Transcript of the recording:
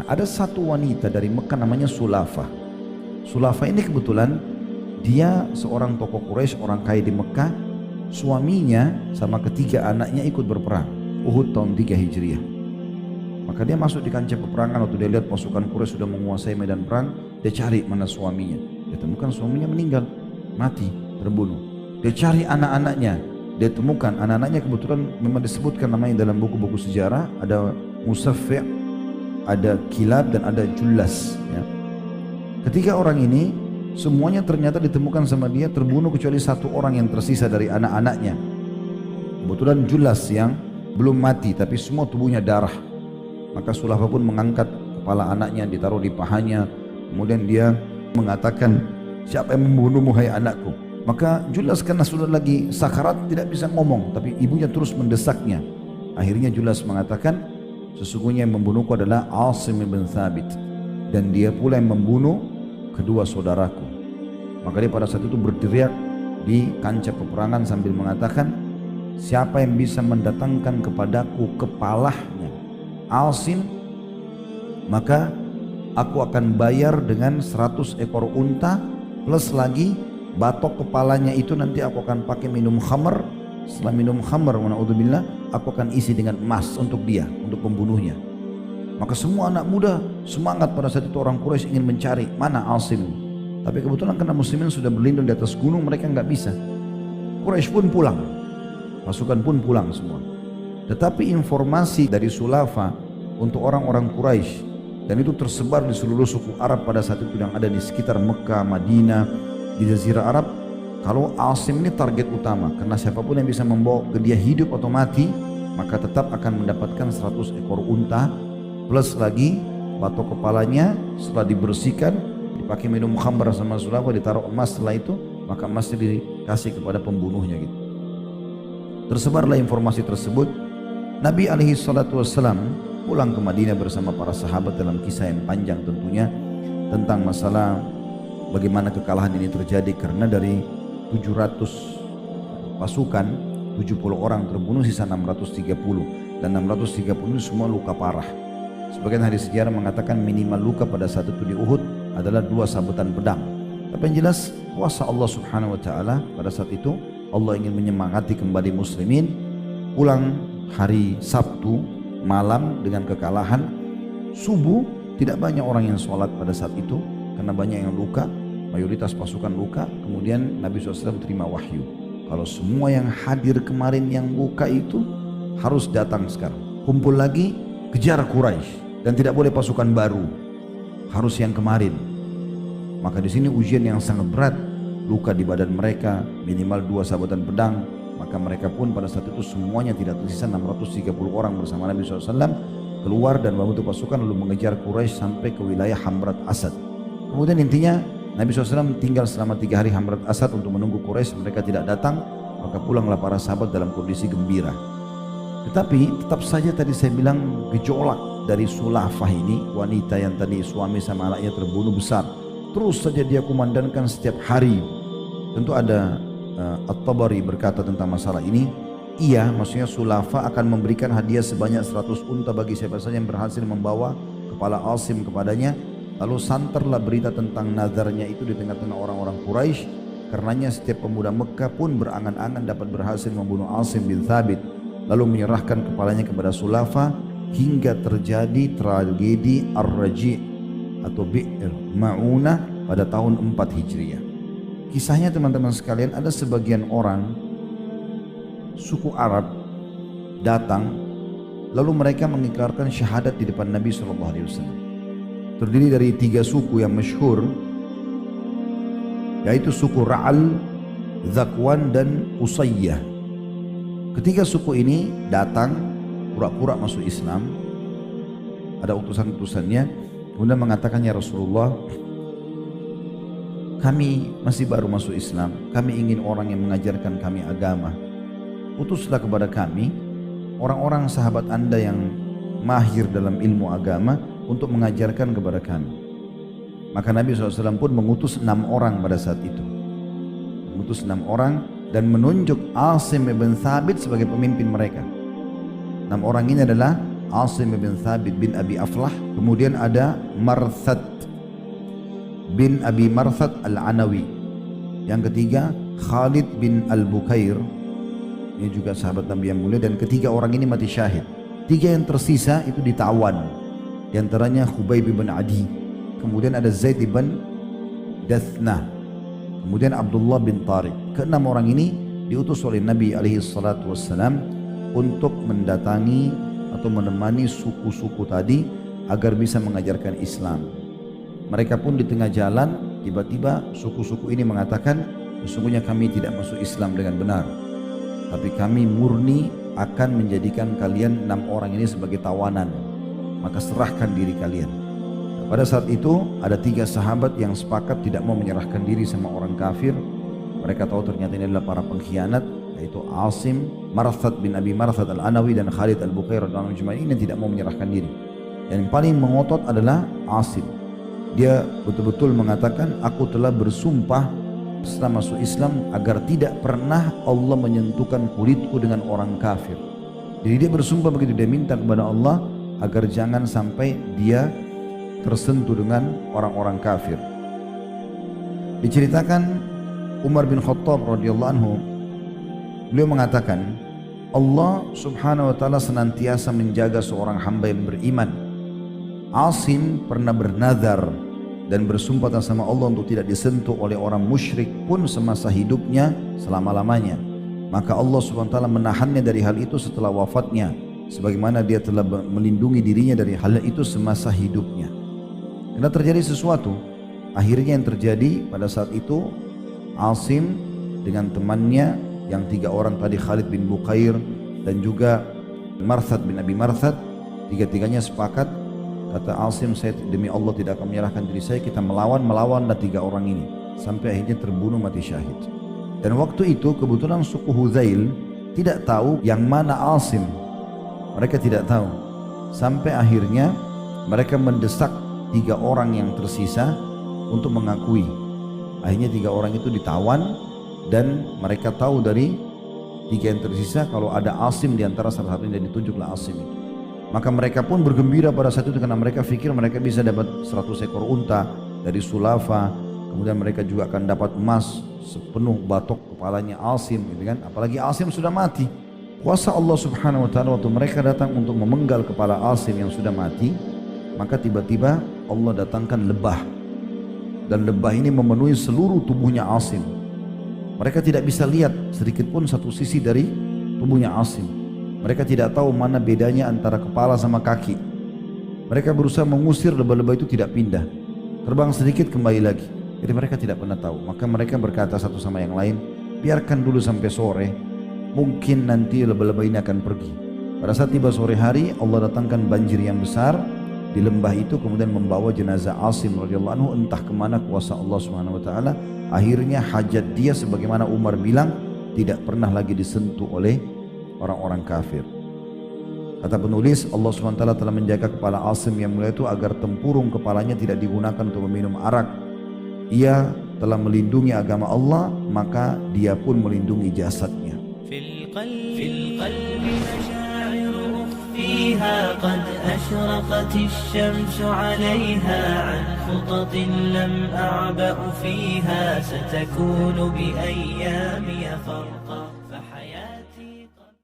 Nah, ada satu wanita dari Mekah namanya Sulafah. Sulafah ini kebetulan dia seorang tokoh Quraisy, orang kaya di Mekah. Suaminya sama ketiga anaknya ikut berperang Uhud tahun 3 Hijriah. Maka dia masuk di kancah peperangan. Waktu dia lihat pasukan Quraisy sudah menguasai medan perang, dia cari mana suaminya. Dia temukan suaminya meninggal, mati, terbunuh. Dia cari anak-anaknya, dia temukan anak-anaknya. Kebetulan memang disebutkan namanya dalam buku-buku sejarah, ada Musaffi', ada Kilab, dan ada Jullas ya. Ketiga orang ini semuanya ternyata ditemukan sama dia terbunuh kecuali satu orang yang tersisa dari anak-anaknya. Kebetulan Jullas yang belum mati tapi semua tubuhnya darah. Maka Sulafah pun mengangkat kepala anaknya, ditaruh di pahanya. Kemudian dia mengatakan, siapa yang membunuhmu hai anakku? Maka Jullas karena sudah lagi sakarat tidak bisa ngomong, tapi ibunya terus mendesaknya. Akhirnya Jullas mengatakan, sesungguhnya yang membunuhku adalah Asim bin Thabit, dan dia pula yang membunuh kedua saudaraku. Maka dia pada saat itu berteriak di kancah peperangan sambil mengatakan, siapa yang bisa mendatangkan kepadaku kepalanya Asim, maka aku akan bayar dengan 100 ekor unta plus lagi batok kepalanya itu nanti aku akan pakai minum khamr. Setelah minum khamr, na'udzubillah, aku akan isi dengan emas untuk dia, untuk pembunuhnya. Maka semua anak muda semangat pada saat itu. Orang Quraisy ingin mencari mana Asim, tapi kebetulan karena muslimin sudah berlindung di atas gunung, mereka nggak bisa. Quraisy pun pulang, pasukan pun pulang semua. Tetapi informasi dari Sulafah untuk orang-orang Quraisy, dan itu tersebar di seluruh suku Arab pada saat itu yang ada di sekitar Mekah, Madinah, di Jazirah Arab, kalau Asim ini target utama, karena siapapun yang bisa membawa ke dia hidup atau mati, maka tetap akan mendapatkan 100 ekor unta plus lagi batok kepalanya. Setelah dibersihkan, dipakai minum khamr sama Sulafah, ditaruh emas. Setelah itu maka emasnya dikasih kepada pembunuhnya gitu. Tersebarlah informasi tersebut. Nabi SAW pulang ke Madinah bersama para sahabat dalam kisah yang panjang tentunya tentang masalah bagaimana kekalahan ini terjadi, karena dari 700 pasukan 70 orang terbunuh, sisa 630, dan 630 ini semua luka parah. Sebagian hadis sejarah mengatakan minimal luka pada saat itu di Uhud adalah 2 sabetan pedang. Tapi yang jelas kuasa Allah Subhanahu wa taala pada saat itu, Allah ingin menyemangati kembali muslimin. Pulang hari Sabtu malam dengan kekalahan. Subuh tidak banyak orang yang sholat pada saat itu karena banyak yang luka, mayoritas pasukan luka. Kemudian Nabi SAW terima wahyu, kalau semua yang hadir kemarin yang luka itu harus datang sekarang, kumpul lagi, kejar Quraisy, dan tidak boleh pasukan baru, harus yang kemarin. Maka di sini ujian yang sangat berat, luka di badan mereka minimal 2 sabetan pedang. Maka mereka pun pada saat itu semuanya tidak tersisa 630 orang bersama Nabi SAW keluar dan membentuk pasukan lalu mengejar Quraisy sampai ke wilayah Hamrat Asad. Kemudian intinya Nabi SAW tinggal selama 3 hari Hamrat Asad untuk menunggu Quraisy. Mereka tidak datang, maka pulanglah para sahabat dalam kondisi gembira. Tetapi tetap saja tadi saya bilang gejolak dari Sulafah ini, wanita yang tadi suami sama anaknya terbunuh besar, terus saja dia kumandangkan setiap hari. Tentu ada At-Tabari berkata tentang masalah ini, iya, maksudnya Sulafah akan memberikan hadiah sebanyak 100 unta bagi siapa saja yang berhasil membawa kepala Asim kepadanya. Lalu santerlah berita tentang nazarnya itu di tengah-tengah orang-orang Quraisy. Karenanya setiap pemuda Mekah pun berangan-angan dapat berhasil membunuh Asim bin Thabit, lalu menyerahkan kepalanya kepada Sulafah, hingga terjadi tragedi Ar-Raji' atau Bi'r Ma'unah pada tahun 4 Hijriah. Kisahnya teman-teman sekalian, ada sebagian orang suku Arab datang lalu mereka mengikrarkan syahadat di depan Nabi SAW. Terdiri dari 3 suku yang masyhur, yaitu suku Ra'al, Zakwan, dan Usayyah. Ketiga suku ini datang pura-pura masuk Islam. Ada utusan-utusannya, kemudian mengatakan, ya Rasulullah, kami masih baru masuk Islam, kami ingin orang yang mengajarkan kami agama. Utuslah kepada kami orang-orang sahabat Anda yang mahir dalam ilmu agama untuk mengajarkan kepada kami. Maka Nabi SAW pun mengutus 6 orang pada saat itu. Mengutus 6 orang dan menunjuk Asim bin Thabit sebagai pemimpin mereka. 6 orang ini adalah Asim bin Thabit bin Abi Aflah. Kemudian ada Marthad bin Abi Marthad Al-Anawi. Yang ketiga Khalid bin Al-Bukair, ini juga sahabat Nabi yang mulia. Dan ketiga orang ini mati syahid. Tiga yang tersisa itu ditawan, di antaranya Khubayb bin Adi, kemudian ada Zaid bin Dathna, kemudian Abdullah bin Tariq. Keenam orang ini diutus oleh Nabi SAW untuk mendatangi atau menemani suku-suku tadi agar bisa mengajarkan Islam. Mereka pun di tengah jalan tiba-tiba suku-suku ini mengatakan, sesungguhnya kami tidak masuk Islam dengan benar, tapi kami murni akan menjadikan kalian 6 orang ini sebagai tawanan, maka serahkan diri kalian. Pada saat itu ada 3 sahabat yang sepakat tidak mau menyerahkan diri sama orang kafir. Mereka tahu ternyata ini adalah para pengkhianat, yaitu Asim, Marthad bin Abi Marthad Al-Anawi dan Khalid Al-Bukair dan ini tidak mau menyerahkan diri. Yang paling mengotot adalah Asim. Dia betul-betul mengatakan, aku telah bersumpah setelah masuk Islam agar tidak pernah Allah menyentuhkan kulitku dengan orang kafir. Jadi dia bersumpah begitu, dia minta kepada Allah agar jangan sampai dia tersentuh dengan orang-orang kafir. Diceritakan Umar bin Khattab radhiyallahu anhu, beliau mengatakan, Allah subhanahu wa ta'ala senantiasa menjaga seorang hamba yang beriman. Asim pernah bernazar dan bersumpah sama Allah untuk tidak disentuh oleh orang musyrik pun semasa hidupnya selama-lamanya. Maka Allah SWT menahannya dari hal itu setelah wafatnya, sebagaimana dia telah melindungi dirinya dari hal itu semasa hidupnya. Karena terjadi sesuatu, akhirnya yang terjadi pada saat itu, Asim dengan temannya yang 3 orang tadi, Khalid bin Bukair dan juga Marthad bin Abi Marthad, tiga-tiganya sepakat. Kata Asim, saya demi Allah tidak akan menyerahkan diri saya, kita melawanlah 3 orang ini sampai akhirnya terbunuh mati syahid. Dan waktu itu kebetulan suku Hudzail tidak tahu yang mana Asim, mereka tidak tahu, sampai akhirnya mereka mendesak 3 orang yang tersisa untuk mengakui. Akhirnya 3 orang itu ditawan dan mereka tahu dari 3 yang tersisa kalau ada Asim di antara salah satunya, dan ditunjuklah Asim itu. Maka mereka pun bergembira pada saat itu karena mereka pikir mereka bisa dapat 100 ekor unta dari Sulafa. Kemudian mereka juga akan dapat emas sepenuh batok kepalanya Asim, gitu kan? Apalagi Asim sudah mati. Kuasa Allah subhanahu wa ta'ala waktu mereka datang untuk memenggal kepala Asim yang sudah mati, maka tiba-tiba Allah datangkan lebah. Dan lebah ini memenuhi seluruh tubuhnya Asim. Mereka tidak bisa lihat sedikit pun satu sisi dari tubuhnya Asim. Mereka tidak tahu mana bedanya antara kepala sama kaki. Mereka berusaha mengusir lebah-lebah itu, tidak pindah. Terbang sedikit kembali lagi. Jadi mereka tidak pernah tahu. Maka mereka berkata satu sama yang lain, biarkan dulu sampai sore, mungkin nanti lebah-lebah ini akan pergi. Pada saat tiba sore hari, Allah datangkan banjir yang besar di lembah itu, kemudian membawa jenazah Asim radhiyallahu anhu entah kemana kuasa Allah subhanahu wa ta'ala. Akhirnya hajat dia sebagaimana Umar bilang tidak pernah lagi disentuh oleh orang-orang kafir. Kata penulis, Allah SWT telah menjaga kepala Asim yang mulia itu agar tempurung kepalanya tidak digunakan untuk meminum arak. Ia telah melindungi agama Allah, maka dia pun melindungi jasadnya. فيها قد أشرقت الشمس عليها عن خطط لم أعبأ فيها ستكون بأيامي فرقا